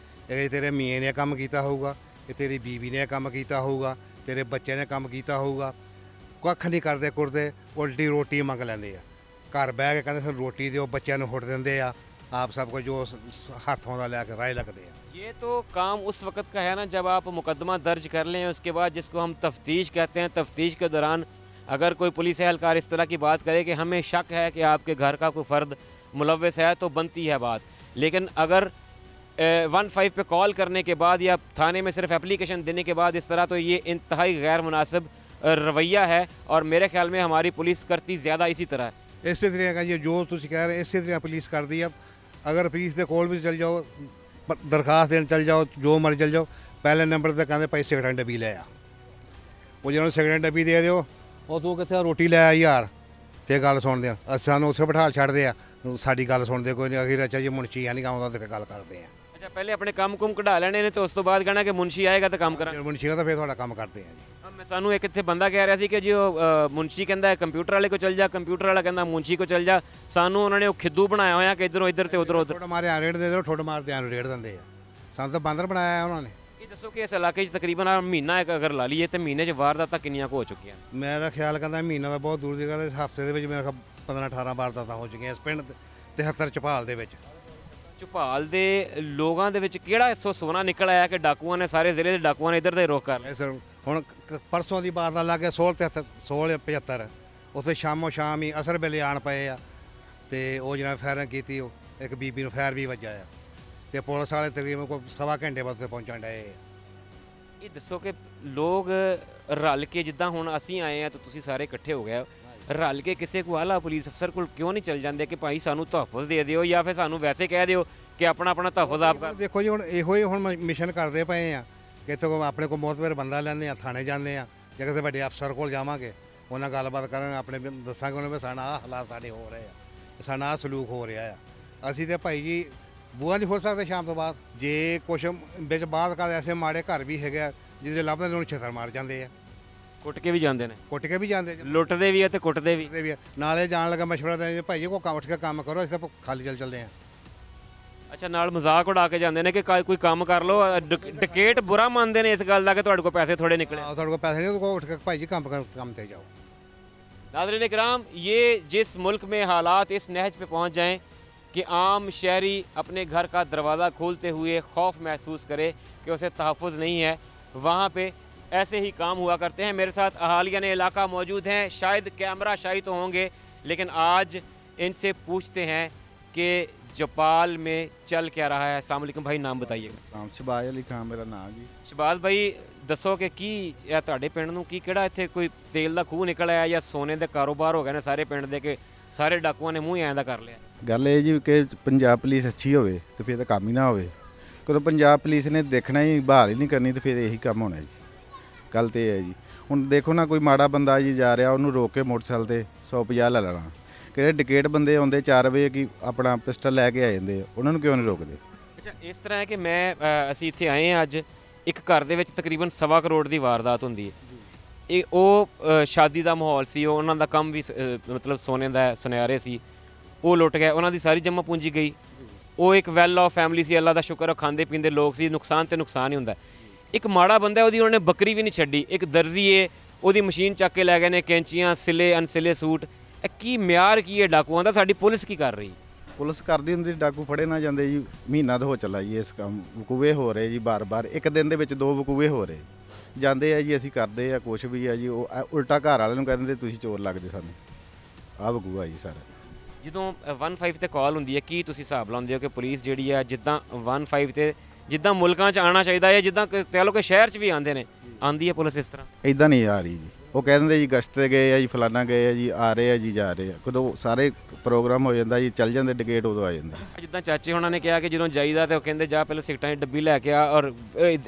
ये तेरे मियाँ ने काम किया होगा, ये तेरी बीवी ने काम किया होगा, तेरे बच्चे ने काम किया होगा। कख नहीं करते कुरते, उल्टी रोटी मंग लेंदे आ। घर बह के कहते सर रोटी दिओ, बच्चों को हुट देंगे आ। आप सबको जो हाथों का लैके राह लगते हैं। ये तो काम उस वक्त का है ना जब आप मुकदमा दर्ज कर लें, उसके बाद जिसको हम तफ्तीश कहते हैं, तफ्तीश के दौरान अगर कोई पुलिस एहलकार इस तरह की बात करे कि हमें शक है कि आपके घर का कोई फ़र्द मुलव्वस है, तो बनती है बात। लेकिन अगर 15 पे कॉल करने के बाद या थाने में सिर्फ एप्लीकेशन देने के बाद इस तरह, तो ये इंतहाई गैर मुनासिब रवैया है। और मेरे ख्याल में हमारी पुलिस करती ज़्यादा इसी तरह है। इस तरह का ये जो तुम कह रहे इस तरह पुलिस कर दी। अब अगर पुलिस के कोल भी चल जाओ, दरखास्त देने चल जाओ, जो मर्जी चल जाओ, पहले नंबर पर कहते भाई सिगरेट डब्बी ले आ। वो जिन्होंने सिगरेट डब्बी दे दिओ, और तू कितने रोटी ले आ यार, ते गल सुनते हैं। सानू उत्थे बिठा छड़ते हैं, साडी गल सुनते कोई नहीं। अखिर अच्छा जी मुंशी है नहीं गाँव का, तो फिर गल करते हैं। अच्छा, पहले अपने काम कुम कढ़ा लेने ने, तो उस तो बाद कहना कि मुंशी आएगा तो काम करा। मुंशी का तो फिर थोड़ा काम करते हैं जी। मैं सानू एक इत्थे बंदा कह रहा ਸੀ कि जो मुंशी कहता है कंप्यूटर वाले को चल जा, कंप्यूटर वाला कहता मुंशी को चल जा। सानू उन्होंने खिद्दू बनाया होया कि इधरों इधर ते उधरों उधर। ठुट मारे आ रेट दे दो, ठुट मारते आ रेट देंगे आ। सानू तो बंदर बनाया है उन्होंने। ये दसो कि इस इलाके 'ਚ तकरीबन महीना एक अगर ला लीए तो महीने 'ਚ वारदातां किन्नियां हो चुकियां? मेरा ख्याल कहता महीना तो बहुत दूर की गल, हफ्ते के मेरे 15-18 वारदातां हो चुकियां इस पिंड 73 ਝਪਾਲ ਦੇ ਵਿੱਚ। ਝੁਪਾਲ ਦੇ ਲੋਕਾਂ ਦੇ ਵਿੱਚ ਕਿਹੜਾ ਇਸੋ ਸੋਨਾ ਨਿਕਲ ਆਇਆ ਕਿ ਡਾਕੂਆਂ ਨੇ, ਸਾਰੇ ਜ਼ਿਲ੍ਹੇ ਦੇ ਡਾਕੂਆਂ ਨੇ ਇੱਧਰ ਦੇ ਰੁੱਖ ਕਰ ਲਿਆ? ਸਰ ਹੁਣ ਪਰਸੋਂ ਦੀ ਬਾਤ ਨਾਲ ਲੱਗੇ 16-75 ਉੱਥੇ ਸ਼ਾਮੋ ਸ਼ਾਮ ਹੀ ਅਸਰ ਵੇਲੇ ਆਣ ਪਏ ਆ, ਤੇ ਉਹ ਜਿਹਨਾਂ ਫਾਇਰਿੰਗ ਕੀਤੀ, ਉਹ ਇੱਕ ਬੀਬੀ ਨੂੰ ਫਾਇਰ ਵੀ ਵੱਜਾ ਆ, ਤੇ ਪੁਲਿਸ ਵਾਲੇ ਤਕਰੀਬਨ ਕੋਈ ਸਵਾ ਘੰਟੇ ਬਾਅਦ ਉੱਥੇ ਪਹੁੰਚਣ ਡਏ ਆ। ਇਹ ਦੱਸੋ ਕਿ ਲੋਕ ਰਲ ਕੇ, ਜਿੱਦਾਂ ਹੁਣ ਅਸੀਂ ਆਏ ਆ ਤਾਂ ਤੁਸੀਂ ਸਾਰੇ ਇਕੱਠੇ ਹੋ ਗਏ, ਰਲ ਕੇ ਕਿਸੇ ਕੋ ਆਲਾ ਪੁਲਿਸ ਅਫਸਰ ਕੋਲ ਕਿਉਂ ਨਹੀਂ ਚੱਲ ਜਾਂਦੇ ਕਿ ਭਾਈ ਸਾਨੂੰ ਤਹਫ਼ੁਜ਼ ਦੇ ਦਿਓ, ਜਾਂ ਫਿਰ ਸਾਨੂੰ ਵੈਸੇ ਕਹਿ ਦਿਓ ਕਿ ਆਪਣਾ ਆਪਣਾ ਤਹਫ਼ੁਜ਼ ਆਪ ਕਰ? ਦੇਖੋ ਜੀ ਹੁਣ ਇਹੋ ਹੀ ਹੁਣ ਮਿਸ਼ਨ ਕਰਦੇ ਪਏ ਆ ਕਿ ਇੱਥੇ ਆਪਣੇ ਕੋਲ ਬਹੁਤ ਵਾਰ ਬੰਦਾ ਲੈਂਦੇ ਆ, ਥਾਣੇ ਜਾਂਦੇ ਆ, ਜਾਂ ਕਿਸੇ ਵੱਡੇ ਅਫਸਰ ਕੋਲ ਜਾਵਾਂਗੇ, ਉਹਨਾਂ ਗੱਲਬਾਤ ਕਰਾਂਗੇ, ਆਪਣੇ ਦੱਸਾਂਗੇ ਉਹਨਾਂ ਵੀ ਸਾਡਾ ਆਹ ਹਾਲਾਤ ਸਾਡੇ ਹੋ ਰਹੇ ਆ, ਸਾਡਾ ਆਹ ਸਲੂਕ ਹੋ ਰਿਹਾ ਆ। ਅਸੀਂ ਤੇ ਭਾਈ ਜੀ ਬੂਹਾ ਨਹੀਂ ਖੋਲ ਸਕਦੇ ਸ਼ਾਮ ਤੋਂ ਬਾਅਦ। ਜੇ ਕੁਛ ਵਿੱਚ ਬਾਅਦ ਕਰ ਐਸੇ ਮਾੜੇ ਘਰ ਵੀ ਹੈਗੇ ਆ ਜਿਹਦੇ ਲੱਭਦੇ ਉਹਨੂੰ ਛੇਤਰ ਮਾਰ ਜਾਂਦੇ ਆ, ਕੁੱਟ ਕੇ ਵੀ ਜਾਂਦੇ ਨੇ, ਕੁੱਟ ਕੇ ਵੀ ਜਾਂਦੇ, ਲੁੱਟਦੇ ਵੀ ਆ ਤੇ ਕੁੱਟਦੇ ਵੀ। ਵੀ ਆ। ਨਾਲੇ ਜਾਣ ਲੱਗਾ ਮਸ਼ਵਰਾ ਦੇ ਭਾਈ ਜੀ ਕੋਈ ਕੰਮ ਉੱਠ ਕੇ ਕੰਮ ਕਰੋ, ਅਸੀਂ ਤਾਂ ਖਾਲੀ ਚੱਲਦੇ ਆ। ਅੱਛਾ, ਨਾਲ ਮਜ਼ਾਕ ਉਡਾ ਕੇ ਜਾਂਦੇ ਨੇ ਕਿ ਕੋਈ ਕੰਮ ਕਰ ਲਓ। ਡਕੇਟ ਬੁਰਾ ਮੰਨਦੇ ਨੇ ਇਸ ਗੱਲ ਦਾ ਕਿ ਤੁਹਾਡੇ ਕੋਲ ਪੈਸੇ ਥੋੜੇ ਨਿਕਲੇ। ਤੁਹਾਡੇ ਕੋਲ ਪੈਸੇ ਨਹੀਂ, ਕੋਈ ਉੱਠ ਕੇ ਭਾਈ ਜੀ ਕੰਮ ਤੇ जाओ। नाज़रीन इकराम, ये जिस मुल्क में हालात इस नहज पे पहुंच जाएं कि आम शहरी अपने घर का दरवाज़ा खोलते हुए खौफ महसूस करे कि उसे तहफ़्फ़ुज़ नहीं है, वहाँ पे ऐसे ही काम हुआ करते हैं। मेरे साथ अहालिया ने इलाका मौजूद हैं, शायद कैमरा शाही तो होंगे, लेकिन आज इनसे पूछते हैं कि जपाल में चल क्या रहा है। अस्सलाम वालेकुम भाई, नाम बताइएगा। ਨਾਮ ਸ਼ਬਾਜ਼ ਅਲੀ ਖਾਨ ਮੇਰਾ ਨਾਮ ਜੀ। शहबाज भाई दसो कि की ਇਹ ਤੁਹਾਡੇ ਪਿੰਡ ਨੂੰ ਕੀ ਕਿਹੜਾ ਇੱਥੇ ਕੋਈ ਤੇਲ ਦਾ ਖੂਹ ਨਿਕਲ ਆਇਆ ਜਾਂ ਸੋਨੇ ਦੇ ਕਾਰੋਬਾਰ ਹੋ ਗਏ ਨੇ ਸਾਰੇ ਪਿੰਡ ਦੇ ਕਿ ਸਾਰੇ ਡਾਕੂਆਂ ਨੇ ਮੂੰਹ ਐਂ ਦਾ ਕਰ ਲਿਆ? ਗੱਲ ਇਹ ਜੀ ਕਿ ਪੰਜਾਬ ਪੁਲਿਸ ਅੱਛੀ ਹੋਵੇ ਤੇ ਫਿਰ ਤਾਂ ਕੰਮ ਹੀ ਨਾ ਹੋਵੇ। ਕਦੋਂ ਪੰਜਾਬ ਪੁਲਿਸ ਨੇ ਦੇਖਣਾ ਹੀ, ਬਹਾਲ ਹੀ ਨਹੀਂ ਕਰਨੀ, ਤੇ ਫਿਰ ਇਹੀ ਕੰਮ ਹੋਣਾ ਜੀ। ਗੱਲ ਤੇ ਇਹ ਹੈ ਜੀ। ਹੁਣ ਦੇਖੋ ਨਾ, ਕੋਈ ਮਾੜਾ ਬੰਦਾ ਜੀ ਜਾ ਰਿਹਾ, ਉਹਨੂੰ ਰੋਕ ਕੇ ਮੋਟਰਸਾਈਕਲ ਤੇ 150 ਲੈ ਲੈਣਾ। ਕਿਹੜੇ ਡਿਕੇਟ ਬੰਦੇ ਆਉਂਦੇ 4 ਵਜੇ ਕਿ ਆਪਣਾ ਪਿਸਟਲ ਲੈ ਕੇ ਆ ਜਾਂਦੇ, ਉਹਨਾਂ ਨੂੰ ਕਿਉਂ ਨਹੀਂ ਰੋਕਦੇ? ਅੱਛਾ, ਇਸ ਤਰ੍ਹਾਂ ਹੈ ਕਿ ਅਸੀਂ ਇੱਥੇ ਆਏ ਹਾਂ ਅੱਜ, ਇੱਕ ਘਰ ਦੇ ਵਿੱਚ ਤਕਰੀਬਨ 1.25 ਕਰੋੜ ਦੀ ਵਾਰਦਾਤ ਹੁੰਦੀ ਹੈ। ਇਹ ਉਹ ਸ਼ਾਦੀ ਦਾ ਮਾਹੌਲ ਸੀ, ਉਹ ਉਹਨਾਂ ਦਾ ਕੰਮ ਵੀ ਮਤਲਬ ਸੋਨੇ ਦਾ ਸੁਨਿਆਰੇ ਸੀ, ਉਹ ਲੁੱਟ ਗਏ, ਉਹਨਾਂ ਦੀ ਸਾਰੀ ਜਮ੍ਹਾਂ ਪੂੰਜੀ ਗਈ। ਉਹ ਇੱਕ ਵੈਲ ਆਫ ਫੈਮਿਲੀ ਸੀ, ਅੱਲਾ ਦਾ ਸ਼ੁਕਰ, ਉਹ ਖਾਂਦੇ ਪੀਂਦੇ ਲੋਕ ਸੀ, ਨੁਕਸਾਨ ਤੇ ਨੁਕਸਾਨ ਹੀ ਹੁੰਦਾ। ਇੱਕ ਮਾੜਾ ਬੰਦਾ, ਉਹਦੀ ਉਹਨੇ ਬੱਕਰੀ ਵੀ ਨਹੀਂ ਛੱਡੀ। ਇੱਕ ਦਰਜੀ ਏ, ਉਹਦੀ ਮਸ਼ੀਨ ਚੱਕ ਕੇ ਲੈ ਗਏ ਨੇ, ਕੈਂਚੀਆਂ, ਸਿਲੇ ਅਨਸਿਲੇ ਸੂਟ। ਇਹ ਕੀ ਮਿਆਰ ਕੀ ਹੈ ਡਾਕੂਆਂ ਦਾ? ਸਾਡੀ ਪੁਲਿਸ ਕੀ ਕਰ ਰਹੀ? ਪੁਲਿਸ ਕਰਦੀ ਹੁੰਦੀ, ਡਾਕੂ ਫੜੇ ਨਾ ਜਾਂਦੇ ਜੀ। ਮਹੀਨਾ ਤਾਂ ਹੋ ਚੱਲਾ ਜੀ ਇਸ ਕੰਮ, ਵਕੂਵੇ ਹੋ ਰਹੇ ਜੀ ਬਾਰ-ਬਾਰ। ਇੱਕ ਦਿਨ ਦੇ ਵਿੱਚ 2 ਵਕੂਵੇ ਹੋ ਰਹੇ ਜਾਂਦੇ ਆ ਜੀ। ਅਸੀਂ ਕਰਦੇ ਆ ਕੁਛ ਵੀ ਆ ਜੀ, ਉਹ ਉਲਟਾ ਘਰ ਵਾਲਿਆਂ ਨੂੰ ਕਹਿ ਦਿੰਦੇ ਤੁਸੀਂ ਚੋਰ ਲੱਗਦੇ ਸਾਨੂੰ। ਆਹ ਵਕੂਆ ਜੀ ਸਾਰਾ। ਜਦੋਂ 15 ਤੇ ਕਾਲ ਹੁੰਦੀ ਹੈ, ਕੀ ਤੁਸੀਂ ਹਿਸਾਬ ਲਾਉਂਦੇ ਹੋ ਕਿ ਪੁਲਿਸ ਜਿਹੜੀ ਹੈ ਜਿੱਦਾਂ 15 ਤੇ ਜਿੱਦਾਂ ਮੁਲਕਾਂ 'ਚ ਆਉਣਾ ਚਾਹੀਦਾ ਹੈ, ਜਿੱਦਾਂ ਕਹਿ ਲਓ ਕਿ ਸ਼ਹਿਰ 'ਚ ਵੀ ਆਉਂਦੇ ਨੇ, ਆਉਂਦੀ ਹੈ ਪੁਲਿਸ ਇਸ ਤਰ੍ਹਾਂ? ਇਦਾਂ ਨਹੀਂ ਆ ਰਹੀ ਜੀ। ਉਹ ਕਹਿ ਦਿੰਦੇ ਜੀ ਗਸ਼ਤ ਤੇ ਗਏ ਆ ਜੀ, ਫਲਾਨਾ ਗਏ ਆ ਜੀ, ਆ ਰਹੇ ਆ ਜੀ, ਜਾ ਰਹੇ ਆ। ਕਦੋਂ ਸਾਰੇ ਪ੍ਰੋਗਰਾਮ ਹੋ ਜਾਂਦਾ ਜੀ, ਚੱਲ ਜਾਂਦੇ ਡਿਕੇਟ ਉਦੋਂ ਆ ਜਾਂਦਾ। ਜਿੱਦਾਂ ਚਾਚੇ ਹੋਣਾ ਨੇ ਕਿਹਾ ਕਿ ਜਦੋਂ ਜਾਈਦਾ ਤੇ ਉਹ ਕਹਿੰਦੇ ਜਾ ਪਹਿਲਾਂ ਸਿਗਰਟਾਂ ਦੀ ਡੱਬੀ ਲੈ ਕੇ ਆ, ਔਰ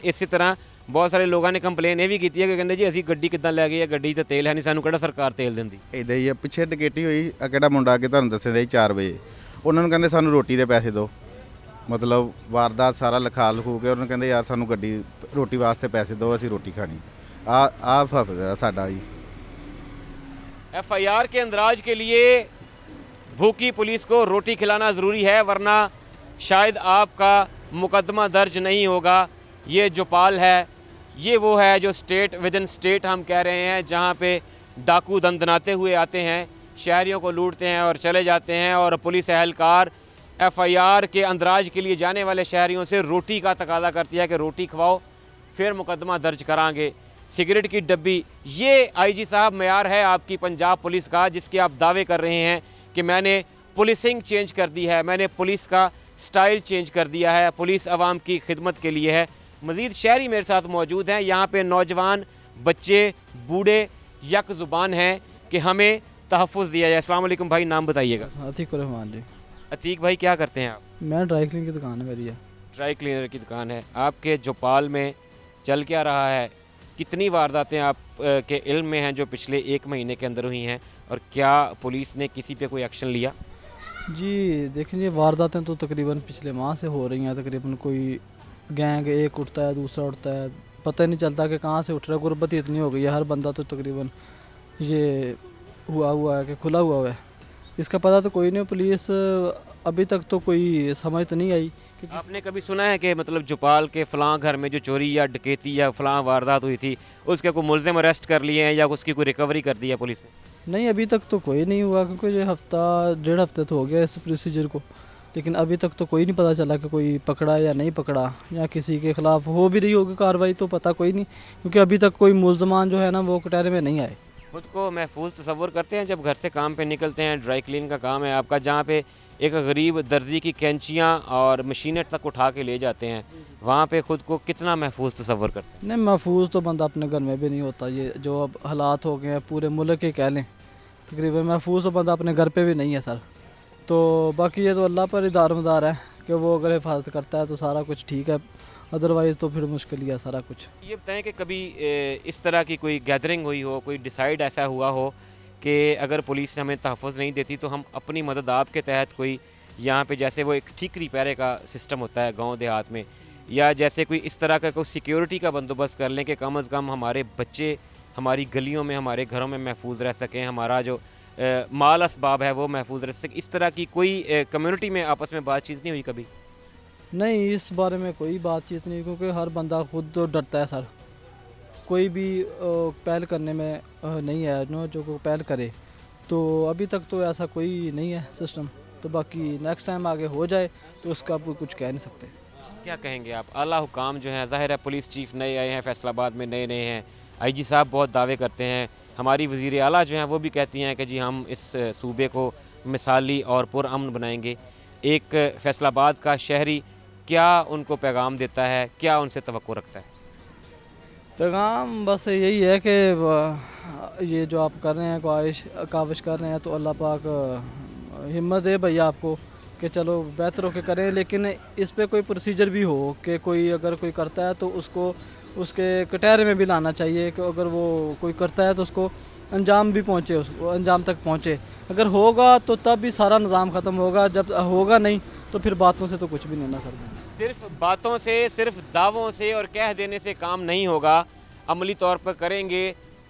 ਇਸੇ ਤਰ੍ਹਾਂ ਬਹੁਤ ਸਾਰੇ ਲੋਕਾਂ ਨੇ ਕੰਪਲੇਨ ਇਹ ਵੀ ਕੀਤੀ ਹੈ ਕਿ ਕਹਿੰਦੇ ਜੀ ਅਸੀਂ ਗੱਡੀ ਕਿੱਦਾਂ ਲੈ ਗਏ ਆ, ਗੱਡੀ 'ਤੇ ਤੇਲ ਹੈ ਨਹੀਂ, ਸਾਨੂੰ ਕਿਹੜਾ ਸਰਕਾਰ ਤੇਲ ਦਿੰਦੀ। ਇੱਦਾਂ ਹੀ ਆ, ਪਿੱਛੇ ਡਿਕੇਟੀ ਹੋਈ ਆ, ਕਿਹੜਾ ਮੁੰਡਾ ਅੱਗੇ ਤੁਹਾਨੂੰ ਦੱਸਿਆ ਜੀ 4 ਵਜੇ, ਉਹਨਾਂ ਨੂੰ ਕਹਿੰਦੇ ਸਾਨੂੰ ਰੋਟੀ ਦੇ ਪੈਸੇ ਦਿਓ। ਮਤਲਬ ਵਾਰਦਾਤ ਸਾਰਾ ਲਿਖਾ ਲਿਖੂ ਕੇ ਉਹਨਾਂ ਨੂੰ ਕਹਿੰਦੇ ਯਾਰ ਸਾਨੂੰ ਗੱਡੀ ਰੋਟੀ ਵਾਸਤੇ ਪੈਸੇ ਦਿਓ, ਅਸੀਂ ਰੋਟੀ ਖਾਣੀ। ਆ ਫਰਕ ਸਾਡਾ ਜੀ। FIR के अंदराज के लिए भूखी पुलिस को रोटी खिलाना ज़रूरी है, वरना शायद आपका मुकदमा दर्ज नहीं होगा। ये जोपाल है, ये वो है जो स्टेट विद इन स्टेट हम कह रहे हैं, जहाँ पे डाकू दंदनाते हुए आते हैं, शहरियों को लूटते हैं और चले जाते हैं, और पुलिस एहलकार FIR के अंदराज के लिए जाने वाले शहरियों से रोटी का तकादा करती है कि रोटी खवाओ फिर मुकदमा दर्ज करांगे। सिगरेट की डब्बी, ये IG साहब मयार है आपकी पंजाब पुलिस का, जिसके आप दावे कर रहे हैं कि मैंने पुलिसिंग चेंज कर दी है, मैंने पुलिस का स्टाइल चेंज कर दिया है, पुलिस आवाम की खिदमत के लिए है। मज़ीद शहरी मेरे साथ मौजूद हैं, यहाँ पे नौजवान, बच्चे, बूढ़े यक ज़ुबान हैं कि हमें तहफ़्फ़ुज़ दिया जाए। अस्सलाम वालेकुम भाई, नाम बताइएगा। अतीक रहमान जी। अतीक भाई, क्या करते हैं आप? मैं ड्राई क्लीन की दुकान है मेरी है। ड्राई क्लीनर की दुकान है आपके। जोपाल में चल क्या रहा है? कितनी वारदातें आप के इल्म में हैं जो पिछले 1 महीने के अंदर हुई हैं, और क्या पुलिस ने किसी पे कोई एक्शन लिया? जी देखिए, वारदातें तो तकरीबन पिछले माह से हो रही हैं। तकरीबन कोई गैंग एक उठता है, दूसरा उठता है, पता ही नहीं चलता कि कहाँ से उठ रहा है। गुर्बत ही इतनी हो गई है, हर बंदा तो तकरीबन ये हुआ है कि खुला हुआ है, इसका पता तो कोई नहीं। पुलिस अभी तक तो कोई समझ तो नहीं आई। आपने कभी सुना है कि मतलब जोपाल के फ़लाँ घर में जो चोरी या डकैती या फ़लाँ वारदात हुई थी, उसके कोई मुलज़िम अरेस्ट कर लिए हैं या उसकी कोई रिकवरी कर दी है पुलिस ने? नहीं, अभी तक तो कोई नहीं हुआ, क्योंकि ये हफ्ता 1.5 हफ्ते तो हो गया इस प्रोसीजर को, लेकिन अभी तक तो कोई नहीं पता चला कि कोई पकड़ा या नहीं पकड़ा, या किसी के ख़िलाफ़ हो भी रही होगी कार्रवाई तो पता कोई नहीं, क्योंकि अभी तक कोई मुलजमान जो है ना वो कटहरे में नहीं आए। खुद को महफूज तसव्वुर करते हैं जब घर से काम पे निकलते हैं? ड्राई क्लीन का काम है आपका, जहाँ पे एक गरीब दर्जी की कैंचियाँ और मशीनें तक उठा के ले जाते हैं, वहाँ पे खुद को कितना महफूज तसव्वुर करते हैं? नहीं, महफूज तो बंदा अपने घर में भी नहीं होता। ये जो अब हालात हो गए हैं पूरे मुल्क के कह लें, तकरीबन महफूज तो बंदा अपने घर पे भी नहीं है सर। तो बाकी ये तो अल्लाह पर ही दारोमदार है कि वो अगर हिफाजत करता है तो सारा कुछ ठीक है, अदरवाइज़ तो फिर मुश्किल ही है सारा कुछ। ये बताएं कि कभी इस तरह की कोई गैदरिंग हुई हो, कोई डिसाइड ऐसा हुआ हो कि अगर पुलिस हमें तहफ़्फ़ुज़ नहीं देती तो हम अपनी मदद आपके तहत कोई, यहाँ पे जैसे वो एक ठीकरी पहरे का सिस्टम होता है गांव देहात में, या जैसे कोई इस तरह का कोई सिक्योरिटी का बंदोबस्त कर लें कि कम अज़ कम हमारे बच्चे हमारी गलियों में, हमारे घरों में महफूज रह सकें, हमारा जो माल असबाब है वो महफूज रह सके। इस तरह की कोई कम्युनिटी में आपस में बातचीत नहीं हुई कभी? नहीं, इस बारे में कोई बातचीत नहीं, क्योंकि हर बंदा खुद तो डरता है सर। कोई भी पहल करने में नहीं है जो को पहल करे, तो अभी तक तो ऐसा कोई नहीं है सिस्टम। तो बाकी नेक्स्ट टाइम आगे हो जाए तो उसका आप कुछ कह नहीं सकते। क्या कहेंगे आप? आला हुकाम जो हैं, ज़ाहिर है पुलिस चीफ नए आए हैं, फैसलाबाद में नए नए हैं, IG साहब बहुत दावे करते हैं, हमारी वज़ीर आला जो हैं वो भी कहती हैं कि जी हम इस सूबे को मिसाली और पुरअमन बनाएंगे। एक फैसलाबाद का शहरी क्या उनको पैगाम देता है, क्या उनसे तवक्को रखता है? पैगाम बस यही है कि ये जो आप कर रहे हैं, काविश कर रहे हैं, तो अल्लाह पाक हिम्मत दे भैया आपको कि चलो बेहतर होकर करें, लेकिन इस पे कोई प्रोसीजर भी हो कि कोई अगर कोई करता है तो उसको उसके कटहरे में भी लाना चाहिए, कि अगर वो कोई करता है तो उसको अंजाम भी पहुँचे, उसको अंजाम तक पहुँचे। अगर होगा तो तब भी सारा निज़ाम ख़त्म होगा, जब होगा नहीं तो फिर बातों से तो कुछ भी नहीं ना सर। सिर्फ बातों से, सिर्फ दावों से और कह देने से काम नहीं होगा, अमली तौर पर करेंगे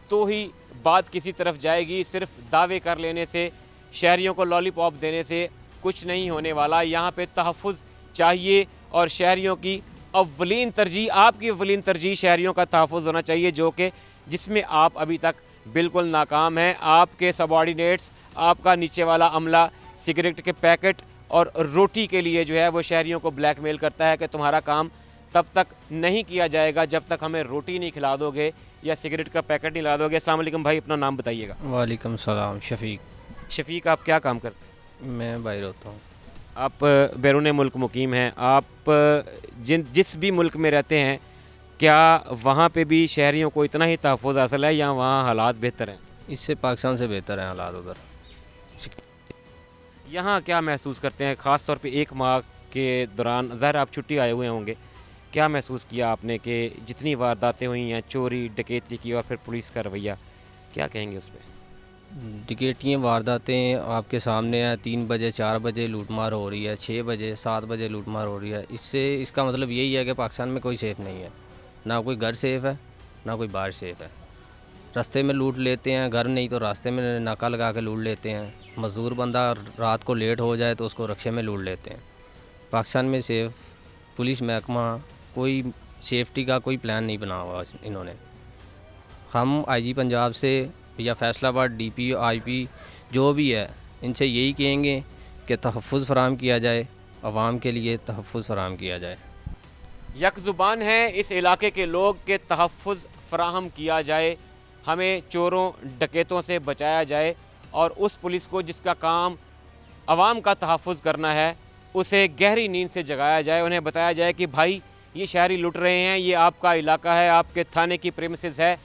तो ही बात किसी तरफ जाएगी। सिर्फ दावे कर लेने से, शहरियों को लॉलीपॉप देने से कुछ नहीं होने वाला। यहाँ पे तहफ़्फ़ुज़ चाहिए, और शहरियों की अव्वलीन तरजीह, आपकी अव्वलीन तरजीह शहरियों का तहफ़्फ़ुज़ होना चाहिए, जो कि जिसमें आप अभी तक बिल्कुल नाकाम हैं। आपके सबॉर्डिनेट्स, आपका नीचे वाला अमला सिगरेट के पैकेट और रोटी के लिए जो है वो शहरियों को ब्लैकमेल करता है कि तुम्हारा काम तब तक नहीं किया जाएगा जब तक हमें रोटी नहीं खिला दोगे या सिगरेट का पैकेट नहीं ला दोगे। अस्सलाम वालेकुम भाई, अपना नाम बताइएगा। वालेकुम सलाम। शफीक। शफीक, आप क्या काम करते हैं? मैं बाहर होता हूँ। आप बैरून मुल्क मुकीम हैं। आप जिस भी मुल्क में रहते हैं, क्या वहाँ पे भी शहरियों को इतना ही तहफ़्फ़ुज़ हासिल है या वहाँ हालात बेहतर हैं? इससे पाकिस्तान से बेहतर हैं हालात उधर। यहाँ क्या महसूस करते हैं, ख़ास तौर पे एक माह के दौरान? ज़ाहिर आप छुट्टी आए हुए होंगे, क्या महसूस किया आपने कि जितनी वारदातें हुई हैं, चोरी डकैती की और फिर पुलिस का रवैया, क्या कहेंगे उस पर? डिकेटियाँ वारदातें आपके सामने हैं। 3 बजे 4 बजे लूटमार हो रही है, 6 बजे 7 बजे लूटमार हो रही है। इसका मतलब यही है कि पाकिस्तान में कोई सेफ़ नहीं है, ना कोई घर सेफ़ है ना कोई बाहर सेफ़ है। रास्ते में लूट लेते हैं, घर नहीं तो रास्ते में नाका लगा के लूट लेते हैं। मज़दूर बंदा रात को लेट हो जाए तो उसको रक्शे में लूट लेते हैं। पाकिस्तान में सेफ़ पुलिस महकमा कोई सेफ्टी का कोई प्लान नहीं बना हुआ इन्होंने। हम आईजी पंजाब से या फैसलाबाद डीपी आईपी जो भी है, इनसे यही कहेंगे कि तहफ़्फ़ुज़ फ़राहम किया जाए, आवाम के लिए तहफ़्फ़ुज़ फ़राहम किया जाए। यक ज़ुबान है इस इलाके के लोग के तहफ़्फ़ुज़ फ़राहम किया जाए, हमें चोरों डकैतों से बचाया जाए और उस पुलिस को जिसका काम आवाम का तहफ़्फ़ुज़ करना है उसे गहरी नींद से जगाया जाए। उन्हें बताया जाए कि भाई ये शहरी लुट रहे हैं, ये आपका इलाका है, आपके थाने की प्रेमिसेस है,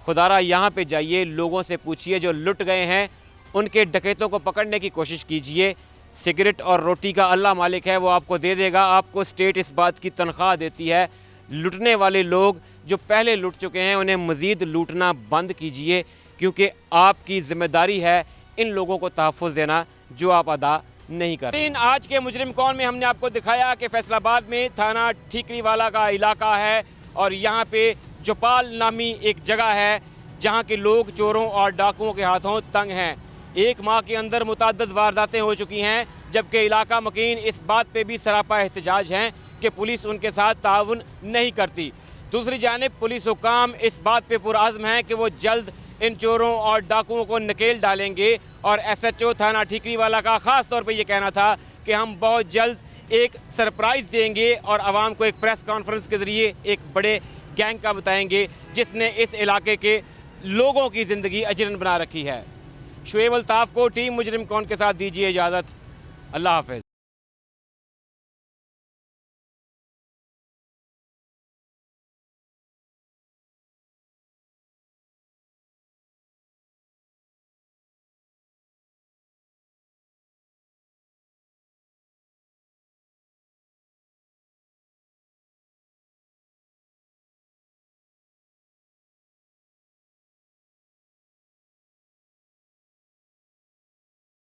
खुदारा यहाँ पे जाइए, लोगों से पूछिए जो लुट गए हैं, उनके डकैतों को पकड़ने की कोशिश कीजिए। सिगरेट और रोटी का अल्लाह मालिक है, वो आपको दे देगा। आपको स्टेट इस बात की तनख्वाह देती है। लुटने वाले लोग जो पहले लुट चुके हैं उन्हें मज़ीद लूटना बंद कीजिए, क्योंकि आपकी ज़िम्मेदारी है इन लोगों को तहफ़्फ़ुज़ देना जो आप अदा नहीं कर रहे। आज के मुजरिम कौन में हमने आपको दिखाया कि फैसलाबाद में थाना ठीकरीवाला का इलाका है और यहाँ पे जोपाल नामी एक जगह है जहाँ के लोग चोरों और डाकुओं के हाथों तंग हैं। एक माह के अंदर मुतअद्दिद वारदातें हो चुकी हैं, जबकि इलाका मकीन इस बात पे भी सरापा एहतजाज हैं कि पुलिस उनके साथ ताउन नहीं करती। दूसरी जानिब पुलिस हुकाम इस बात पे पुरअज़्म हैं कि वो जल्द इन चोरों और डाकुओं को नकेल डालेंगे और SHO थाना ठीकरीवाला का ख़ास तौर पे ये कहना था कि हम बहुत जल्द एक सरप्राइज़ देंगे और आवाम को एक प्रेस कॉन्फ्रेंस के ज़रिए एक बड़े गैंग का बताएंगे जिसने इस इलाके के लोगों की ज़िंदगी अजरन बना रखी है। शुएब अल्ताफ़ को टीम मुजरिम कौन के साथ दीजिए इजाज़त। अल्लाह हाफ़िज़।